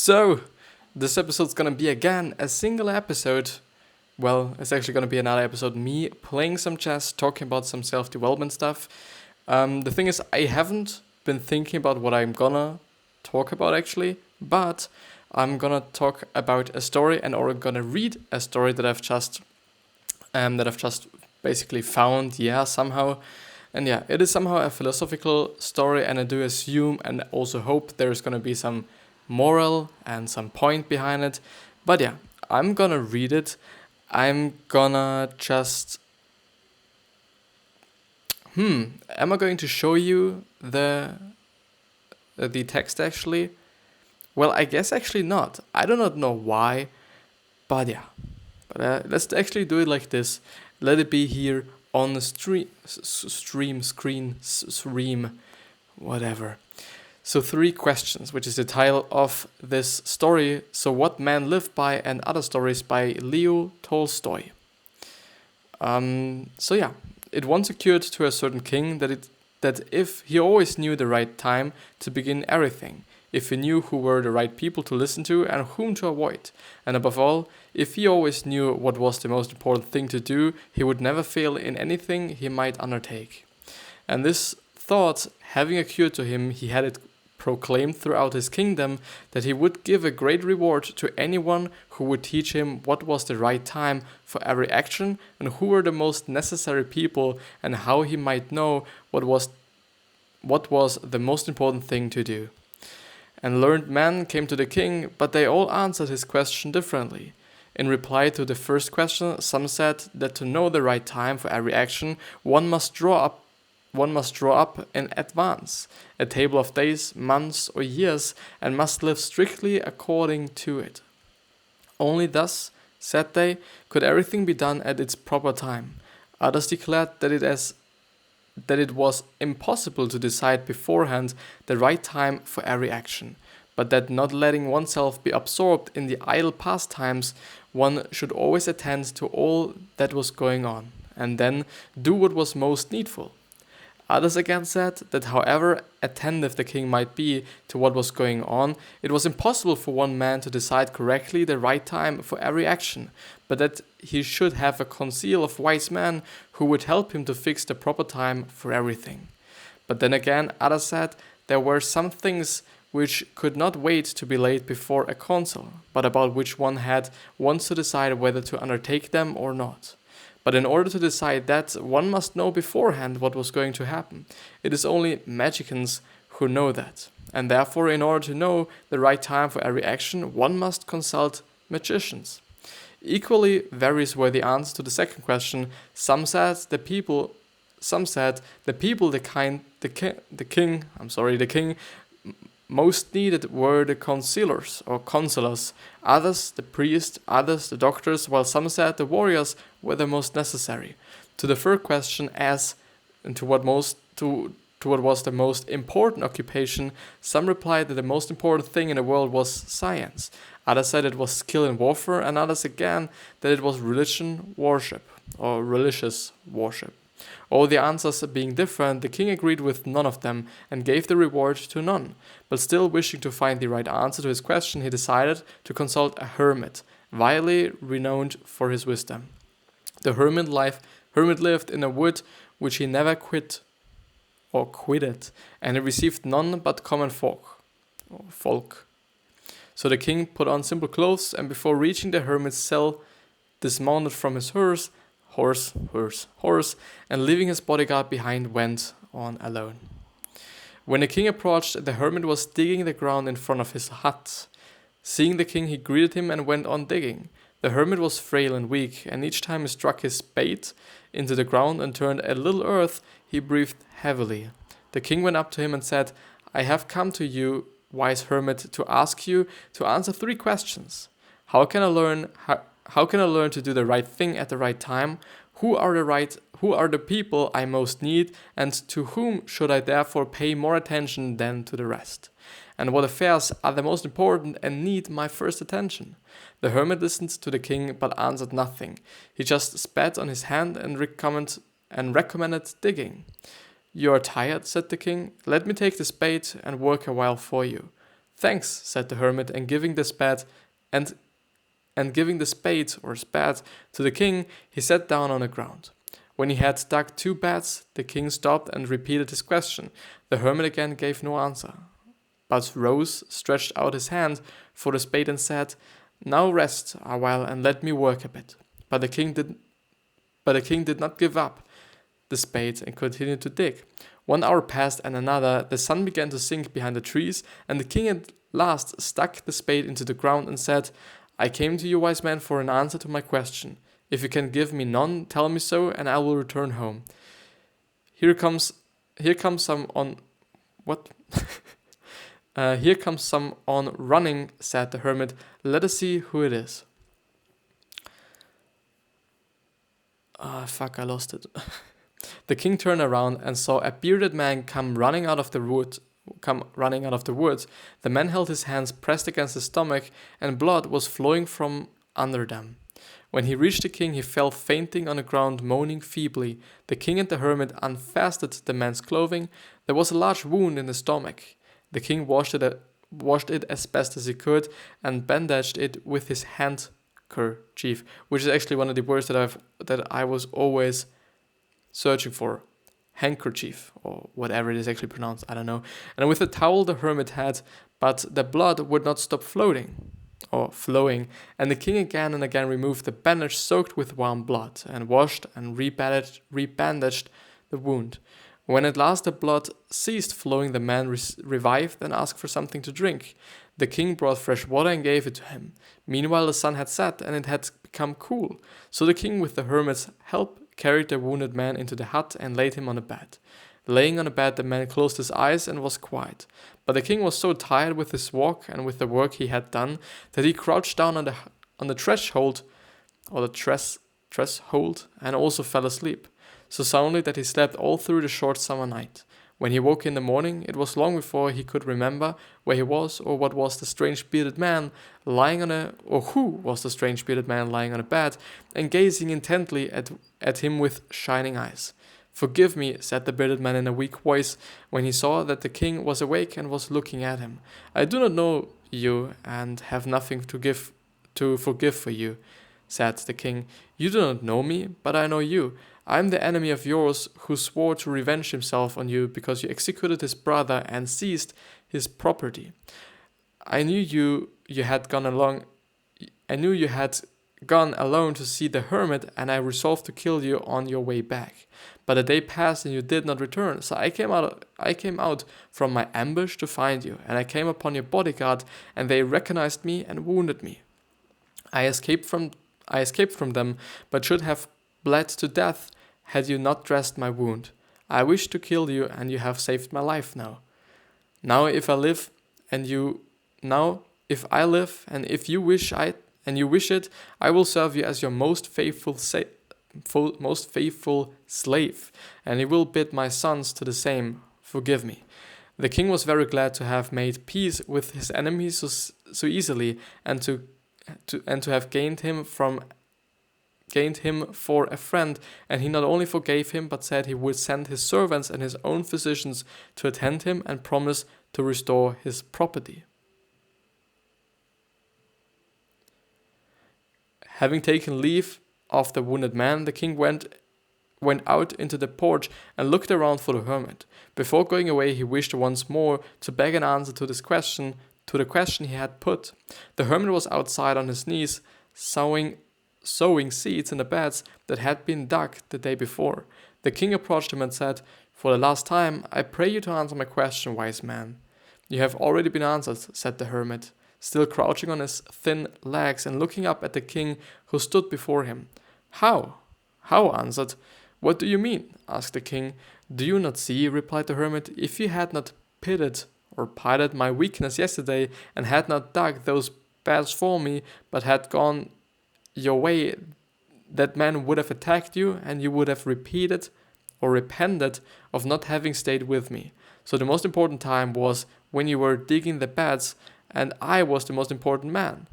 So, this episode's gonna be again a single episode. Well, it's actually gonna be another episode, me playing some chess, talking about some self-development stuff. The thing is, I haven't been thinking about what I'm gonna talk about actually, but I'm gonna talk about a story or I'm gonna read a story that I've just basically found, somehow. And it is somehow a philosophical story, and I do assume and also hope there's gonna be some moral and some point behind it. But I'm gonna read it. I'm gonna just am I going to show you the text actually? Well, I guess actually not. I do not know why, but let's actually do it like this. Let it be here on the stream, whatever. So 3 questions, which is the title of this story. So What Man Lived By and Other Stories by Leo Tolstoy. It once occurred to a certain king that if he always knew the right time to begin everything, if he knew who were the right people to listen to and whom to avoid, and above all, if he always knew what was the most important thing to do, he would never fail in anything he might undertake. And this thought having occurred to him, he had it proclaimed throughout his kingdom that he would give a great reward to anyone who would teach him what was the right time for every action and who were the most necessary people and how he might know what was the most important thing to do. And learned men came to the king, but they all answered his question differently. In reply to the first question, some said that to know the right time for every action, one must draw up in advance a table of days, months, or years, and must live strictly according to it. Only thus, said they, could everything be done at its proper time. Others declared that it was impossible to decide beforehand the right time for every action, but that not letting oneself be absorbed in the idle pastimes, one should always attend to all that was going on, and then do what was most needful. Others again said that however attentive the king might be to what was going on, it was impossible for one man to decide correctly the right time for every action, but that he should have a council of wise men who would help him to fix the proper time for everything. But then again, others said there were some things which could not wait to be laid before a council, but about which one had once to decide whether to undertake them or not. But in order to decide that, one must know beforehand what was going to happen. It is only magicians who know that. And therefore, in order to know the right time for every action, one must consult magicians. Equally various were the answers to the second question. Some said the king most needed were the counselors, others the priests, others the doctors, while some said the warriors were the most necessary. To the third question, as to what was the most important occupation, some replied that the most important thing in the world was science. Others said it was skill in warfare, and others again that it was religious worship. All the answers being different, the king agreed with none of them and gave the reward to none. But still wishing to find the right answer to his question, he decided to consult a hermit, widely renowned for his wisdom. The hermit lived in a wood which he never quitted, and he received none but common folk. So the king put on simple clothes, and before reaching the hermit's cell, dismounted from his horse, and leaving his bodyguard behind, went on alone. When the king approached, the hermit was digging the ground in front of his hut. Seeing the king, he greeted him and went on digging. The hermit was frail and weak, and each time he struck his spade into the ground and turned a little earth, he breathed heavily. The king went up to him and said, "I have come to you, wise hermit, to ask you to answer 3 questions. How can I learn to do the right thing at the right time? Who are the people I most need, and to whom should I therefore pay more attention than to the rest? And what affairs are the most important and need my first attention?" The hermit listened to the king, but answered nothing. He just spat on his hand and recommended digging. "You are tired," said the king. "Let me take the spade and work a while for you." "Thanks," said the hermit, and giving the spade or spade to the king, he sat down on the ground. When he had dug 2 beds, the king stopped and repeated his question. The hermit again gave no answer, but rose, stretched out his hand for the spade, and said, "Now rest a while and let me work a bit." But the king did not give up the spade and continued to dig. 1 hour passed and another. The sun began to sink behind the trees, and the king at last stuck the spade into the ground and said, "I came to you, wise man, for an answer to my question. If you can give me none, tell me so, and I will return home." Here comes some on what? Here comes some on running," said the hermit. "Let us see who it is." I lost it. The king turned around and saw a bearded man come running out of the woods. The man held his hands pressed against his stomach, and blood was flowing from under them. When he reached the king, he fell fainting on the ground, moaning feebly. The king and the hermit unfastened the man's clothing. There was a large wound in the stomach. The king washed it as best as he could and bandaged it with his handkerchief, which is actually one of the words that I was always searching for. Handkerchief, or whatever it is actually pronounced, I don't know. And with a towel the hermit had, but the blood would not stop flowing, and the king again and again removed the bandage soaked with warm blood, and washed and rebandaged the wound. When at last the blood ceased flowing, the man revived and asked for something to drink. The king brought fresh water and gave it to him. Meanwhile the sun had set, and it had become cool. So the king, with the hermit's help, carried the wounded man into the hut and laid him on a bed. Laying on a bed, the man closed his eyes and was quiet. But the king was so tired with his walk and with the work he had done that he crouched down on the threshold and also fell asleep, so soundly that he slept all through the short summer night. When he woke in the morning, it was long before he could remember where he was or what was the strange bearded man lying on a bed and gazing intently at him with shining eyes. "Forgive me," said the bearded man in a weak voice, when he saw that the king was awake and was looking at him. "I do not know you and have nothing to forgive for you," said the king. "You do not know me, but I know you. I am the enemy of yours who swore to revenge himself on you because you executed his brother and seized his property. I knew you had gone alone to see the hermit, and I resolved to kill you on your way back. But a day passed and you did not return, so I came out from my ambush to find you, and I came upon your bodyguard, and they recognized me and wounded me. I escaped from them, but should have bled to death had you not dressed my wound. I wished to kill you, and you have saved my life now. Now if I live and if you wish it, I will serve you as your most faithful slave, and you will bid my sons to the same. Forgive me." The king was very glad to have made peace with his enemies so easily, and to have gained him for a friend, and he not only forgave him, but said he would send his servants and his own physicians to attend him and promise to restore his property. Having taken leave of the wounded man, the king went out into the porch and looked around for the hermit. Before going away, he wished once more to beg an answer to the question he had put. The hermit was outside on his knees, sowing seeds in the beds that had been dug the day before. The king approached him and said, "For the last time, I pray you to answer my question, wise man." "You have already been answered," said the hermit, still crouching on his thin legs and looking up at the king who stood before him. How answered? What do you mean?" asked the king. "Do you not see," replied the hermit, "if you had not pitied my weakness yesterday, and had not dug those beds for me, but had gone your way, that man would have attacked you, and you would have repented of not having stayed with me. So the most important time was when you were digging the beds, and I was the most important man,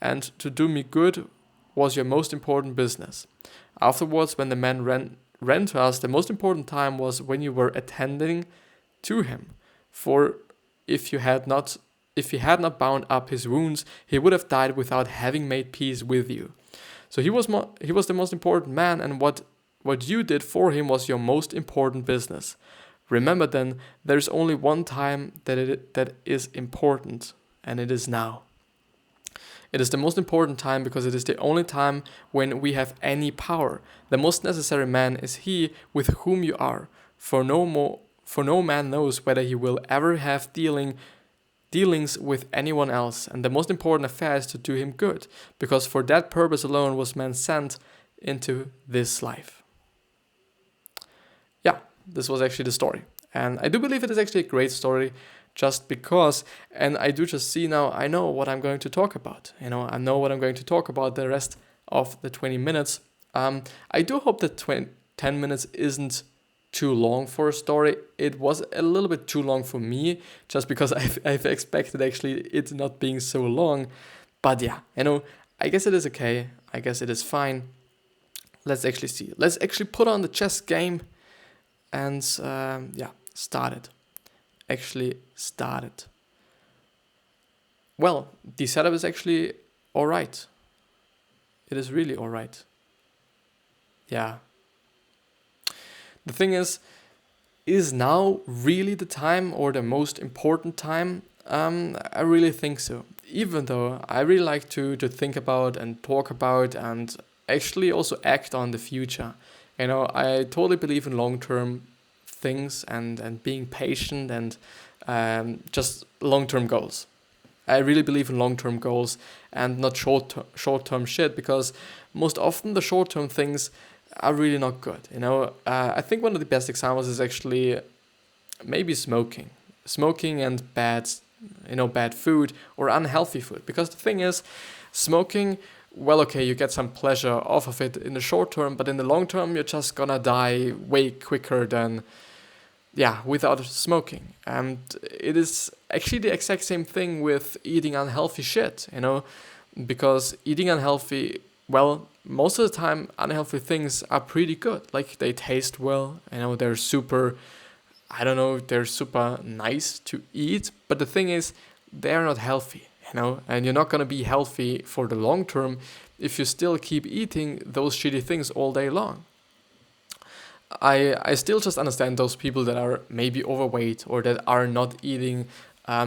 and to do me good was your most important business. Afterwards, when the man ran to us, the most important time was when you were attending to him. For if you had not If he had not bound up his wounds, he would have died without having made peace with you. So he was the most important man, and what you did for him was your most important business. Remember then, there's only one time that is important, and it is now. It is the most important time because it is the only time when we have any power. The most necessary man is he with whom you are, for no man knows whether he will ever have dealings with anyone else, and the most important affair is to do him good, because for that purpose alone was man sent into this life. Yeah, this was actually the story. And I do believe it is actually a great story just because, and I do just see now, I know what I'm going to talk about. I know what I'm going to talk about the rest of the 20 minutes. I do hope that 10 minutes isn't too long for a story. It was a little bit too long for me, just because I've expected actually it not being so long. But yeah, I guess it is okay. I guess it is fine. Let's actually see. Let's actually put on the chess game and start it. Actually start it. Well, the setup is actually alright. It is really alright. Yeah. The thing is now really the time or the most important time? I really think so. Even though I really like to think about and talk about and actually also act on the future. I totally believe in long-term things and being patient and just long-term goals. I really believe in long-term goals and not short-term shit, because most often the short-term things are really not good. I think one of the best examples is actually maybe smoking and bad food or unhealthy food. Because the thing is, smoking, well, okay, you get some pleasure off of it in the short term, but in the long term, you're just gonna die way quicker than, without smoking. And it is actually the exact same thing with eating unhealthy shit, because eating unhealthy, well, most of the time, unhealthy things are pretty good. Like, they taste well, they're super nice to eat, but the thing is, they're not healthy, and you're not going to be healthy for the long term if you still keep eating those shitty things all day long. I still just understand those people that are maybe overweight or that are not eating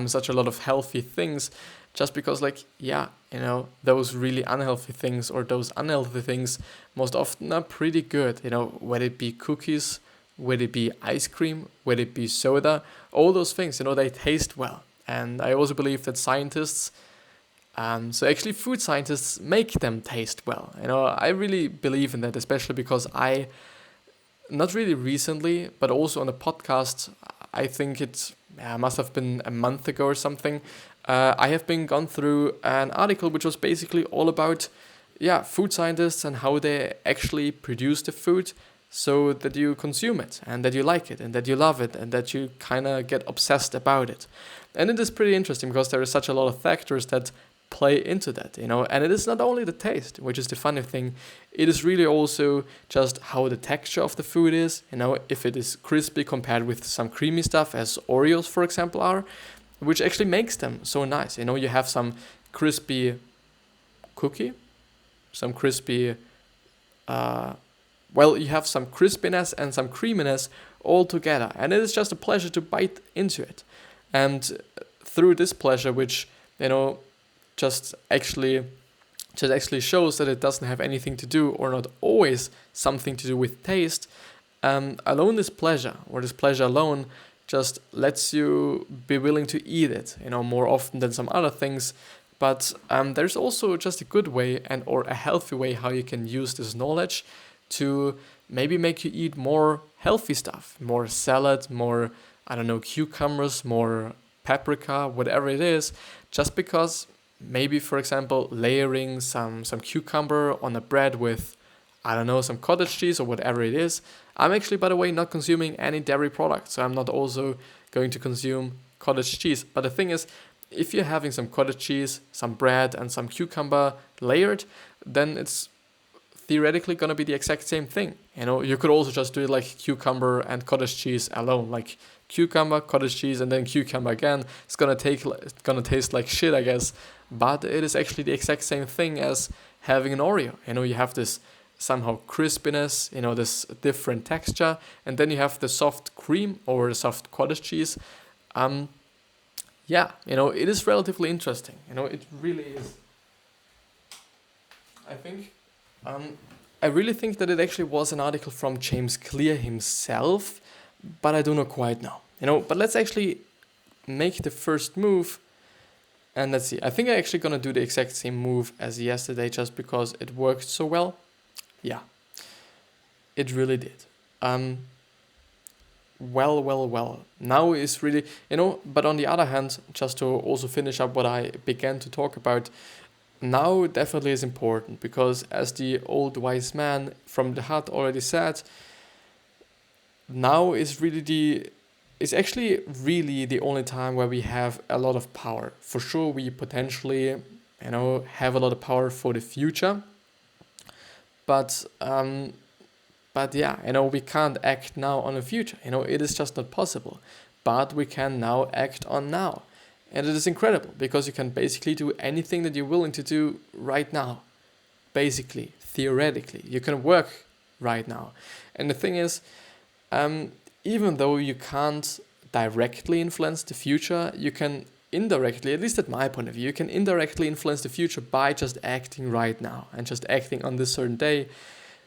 such a lot of healthy things, just because, those really unhealthy things or those unhealthy things most often are pretty good, whether it be cookies, whether it be ice cream, whether it be soda, all those things, they taste well. And I also believe that scientists, so actually food scientists, make them taste well. I really believe in that, especially because I, not really recently, but also on a podcast, I think it must have been a month ago or something, I have been gone through an article which was basically all about food scientists and how they actually produce the food so that you consume it and that you like it and that you love it and that you kind of get obsessed about it. And it is pretty interesting because there is such a lot of factors that play into that, and it is not only the taste, which is the funny thing, it is really also just how the texture of the food is, if it is crispy compared with some creamy stuff as Oreos, for example, are, which actually makes them so nice. You have some crispy cookie, some crispy, you have some crispiness and some creaminess all together, and it is just a pleasure to bite into it. And through this pleasure, which, just actually shows that it doesn't have anything to do, or not always something to do with taste, alone this pleasure, or this pleasure alone, just lets you be willing to eat it, more often than some other things. But there's also just a good way or a healthy way how you can use this knowledge to maybe make you eat more healthy stuff, more salad, more, cucumbers, more paprika, whatever it is, just because maybe, for example, layering some cucumber on a bread with, some cottage cheese or whatever it is. I'm actually, by the way, not consuming any dairy products, so I'm not also going to consume cottage cheese. But the thing is, if you're having some cottage cheese, some bread, and some cucumber layered, then it's theoretically going to be the exact same thing. You could also just do it like cucumber and cottage cheese alone, like cucumber, cottage cheese, and then cucumber again. It's gonna taste like shit, I guess. But it is actually the exact same thing as having an Oreo. You have this somehow crispiness, this different texture, and then you have the soft cream or the soft cottage cheese. It is relatively interesting. It really is. I really think that it actually was an article from James Clear himself, but I do not quite know. But let's actually make the first move, and let's see. I think I'm actually gonna do the exact same move as yesterday, just because it worked so well. Yeah, it really did. Well. Now is really, but on the other hand, just to also finish up what I began to talk about, now definitely is important, because as the old wise man from the hut already said, now is actually really the only time where we have a lot of power. For sure, we potentially, have a lot of power for the future, but yeah, we can't act now on the future. It is just not possible. But we can now act on now. And it is incredible, because you can basically do anything that you're willing to do right now. Basically, theoretically, you can work right now. And the thing is, even though you can't directly influence the future, you can indirectly, at least at my point of view, you can indirectly influence the future by just acting right now and just acting on this certain day.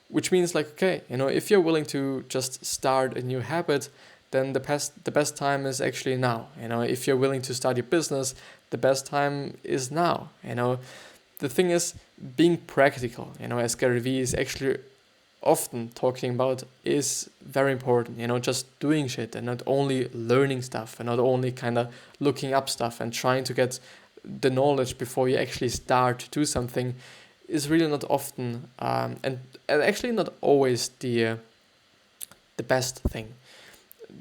Which means if you're willing to just start a new habit, then the best time is actually now. If you're willing to start your business, the best time is now. The thing is, being practical, as Gary Vee is actually often talking about, is very important. Just doing shit and not only learning stuff and not only kind of looking up stuff and trying to get the knowledge before you actually start to do something is really not often and actually not always the best thing.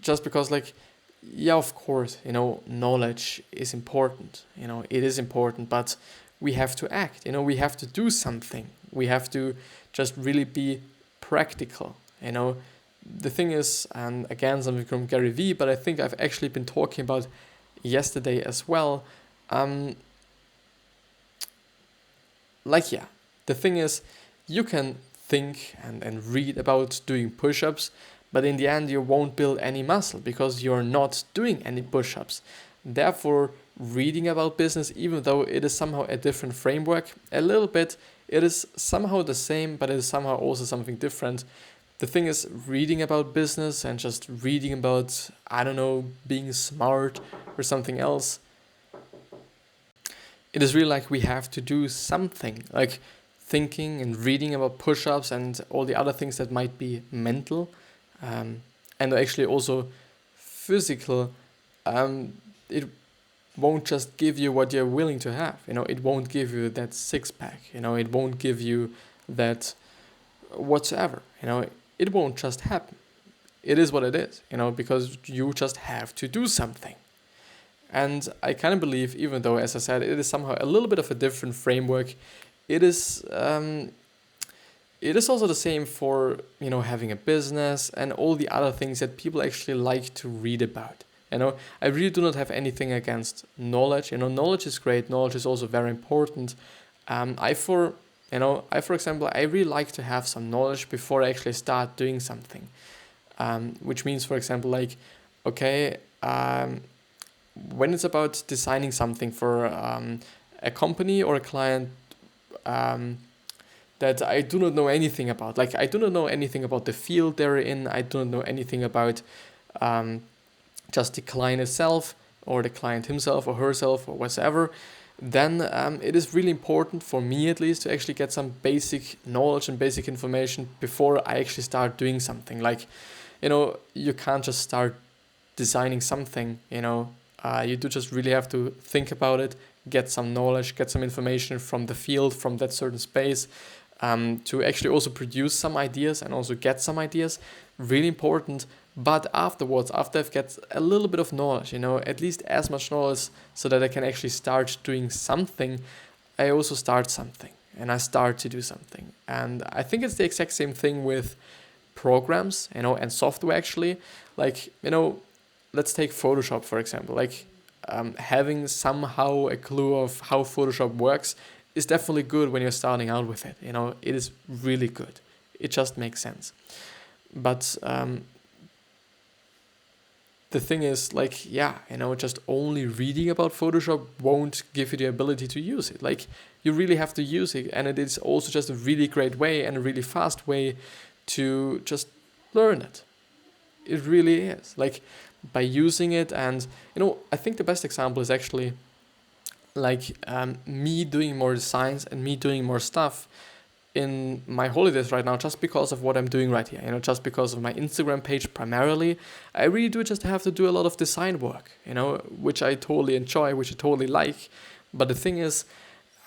Just because of course, knowledge is important. It is important, but we have to act. We have to do something. We have to just really be practical. The thing is, and again, something from Gary Vee, but I think I've actually been talking about yesterday as well. The thing is, you can think and read about doing push-ups, but in the end you won't build any muscle because you're not doing any push-ups. Therefore, reading about business, even though it is somehow a different framework, a little bit, it is somehow the same, but it is somehow also something different. The thing is, reading about business and just reading about, being smart or something else, it is really we have to do something, thinking and reading about push-ups and all the other things that might be mental and actually also physical. It won't just give you what you're willing to have. It won't give you that six-pack. It won't give you that whatsoever. It won't just happen. It is what it is, because you just have to do something. And I kind of believe, even though, as I said, it is somehow a little bit of a different framework, it is also the same for, having a business and all the other things that people actually like to read about. I really do not have anything against knowledge. Knowledge is great. Knowledge is also very important. For example, I really like to have some knowledge before I actually start doing something. Which means, for example, when it's about designing something for a company or a client that I do not know anything about. I do not know anything about the field they're in. I do not know anything about just the client itself or the client himself or herself or whatever. Then it is really important for me, at least, to actually get some basic knowledge and basic information before I actually start doing something. You can't just start designing something, you do just really have to think about it, get some knowledge, get some information from the field, from that certain space, to actually also produce some ideas and also get some ideas. Really important. But afterwards, after I've got a little bit of knowledge, at least as much knowledge so that I can actually start doing something, I also start something and I start to do something. And I think it's the exact same thing with programs, and software actually. let's take Photoshop, for example. Like, having somehow a clue of how Photoshop works is definitely good when you're starting out with it. It is really good. It just makes sense. But the thing is, like, just only reading about Photoshop won't give you the ability to use it. Like, you really have to use it, and it is also just a really great way and a really fast way to just learn it. It really is. Like, by using it, and I think the best example is actually like me doing more designs and me doing more stuff in my holidays right now, just because of what I'm doing right here, just because of my Instagram page primarily. I really do just have to do a lot of design work, which I totally enjoy, which I totally like. But the thing is,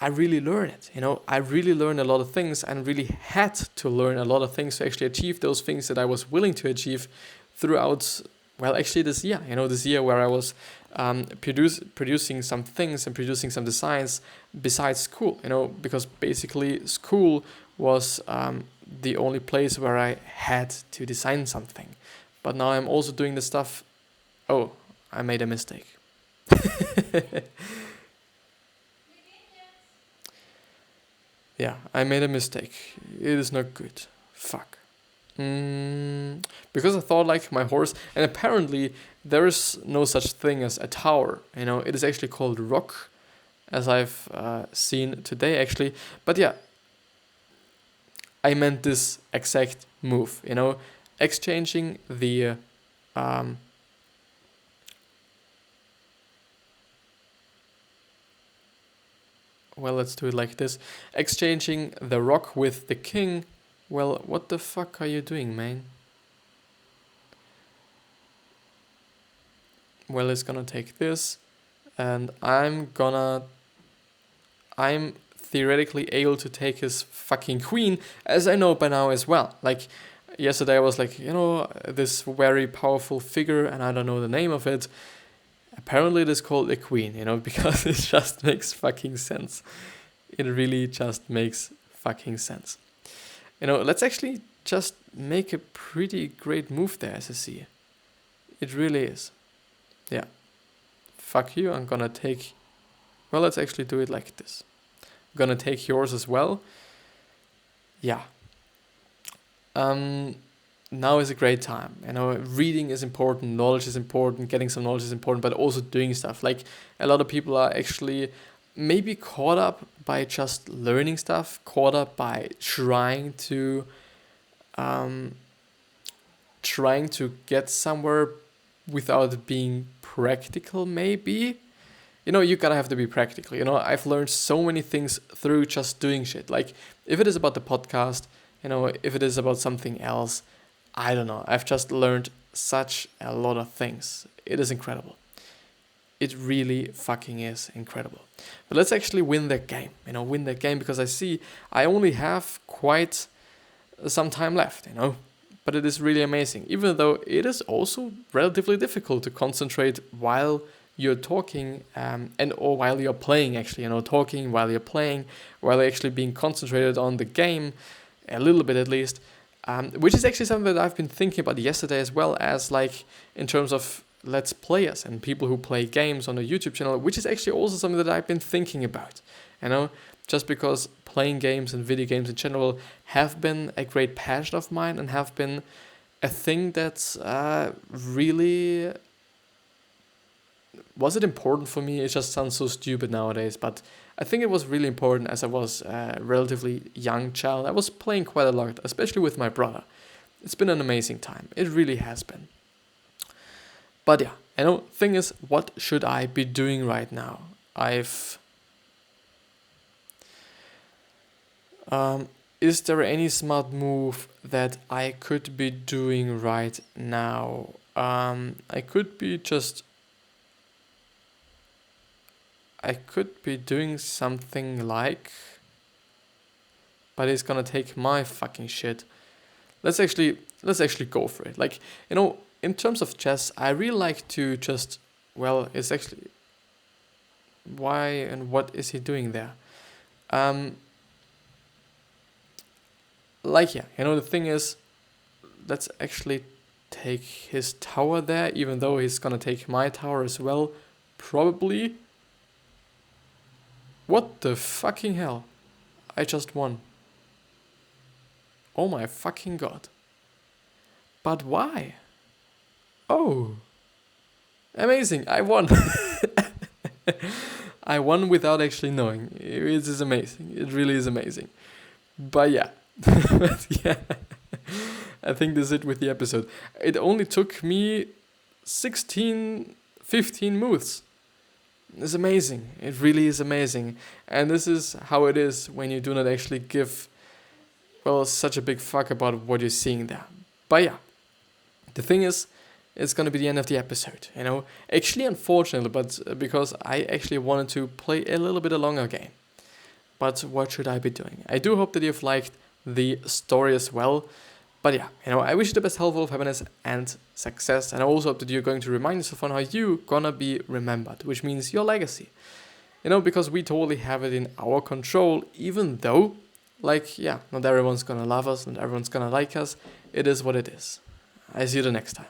I really learn it, I really learned a lot of things, and really had to learn a lot of things to actually achieve those things that I was willing to achieve throughout, well, actually this year, this year where I was producing some things and producing some designs besides school, because basically school was the only place where I had to design something. But now I'm also doing the stuff. Oh, I made a mistake. Yeah, I made a mistake. It is not good. Fuck. Because I thought like my horse, and apparently there is no such thing as a tower. It is actually called rock, as I've seen today actually. But yeah, I meant this exact move. Exchanging the well, let's do it like this. Exchanging the rock with the king. Well, what the fuck are you doing, man? Well, it's gonna take this, and I'm theoretically able to take his fucking queen, as I know by now as well. Like, yesterday I was like, this very powerful figure, and I don't know the name of it. Apparently it is called a queen, because it just makes fucking sense. It really just makes fucking sense. Let's actually just make a pretty great move there, as I see. It really is. Yeah. Fuck you, I'm gonna take... Well, let's actually do it like this. I'm gonna take yours as well. Yeah. Now is a great time. Reading is important, knowledge is important, getting some knowledge is important, but also doing stuff. Like, a lot of people are actually maybe caught up by just learning stuff, caught up by trying to get somewhere without being practical, maybe. You gotta have to be practical. I've learned so many things through just doing shit. Like, if it is about the podcast, if it is about something else, I don't know. I've just learned such a lot of things. It is incredible. It really fucking is incredible. But let's actually win that game. Win that game, because I see I only have quite some time left, But it is really amazing. Even though it is also relatively difficult to concentrate while you're talking or while you're playing, actually. Talking while you're playing, while actually being concentrated on the game, a little bit at least. Which is actually something that I've been thinking about yesterday, as well as like in terms of Let's Players and people who play games on the YouTube channel, which is actually also something that I've been thinking about, just because playing games and video games in general have been a great passion of mine and have been a thing that's really... Was it important for me? It just sounds so stupid nowadays, but I think it was really important as I was a relatively young child. I was playing quite a lot, especially with my brother. It's been an amazing time. It really has been. But yeah, thing is, what should I be doing right now? Is there any smart move that I could be doing right now? I could be doing something like... But it's gonna take my fucking shit. Let's actually go for it. Like, in terms of chess, I really like to just... Well, it's actually... Why and what is he doing there? The thing is, let's actually take his tower there, even though he's gonna take my tower as well. Probably. What the fucking hell? I just won. Oh my fucking god. But why? Oh. Amazing, I won. I won without actually knowing. It is amazing. It really is amazing. But yeah. But yeah. I think this is it with the episode. It only took me 15 moves. It's amazing. It really is amazing. And this is how it is when you do not actually give, well, such a big fuck about what you're seeing there. But yeah, the thing is, it's going to be the end of the episode, you know. Actually, unfortunately, but because I actually wanted to play a little bit a longer game. But what should I be doing? I do hope that you've liked the story as well. But yeah, you know, I wish you the best health, wealth, happiness, and success. And I also hope that you're going to remind yourself on how you're gonna be remembered, which means your legacy. You know, because we totally have it in our control, even though, like, yeah, not everyone's gonna love us, not everyone's gonna like us. It is what it is. I see you the next time.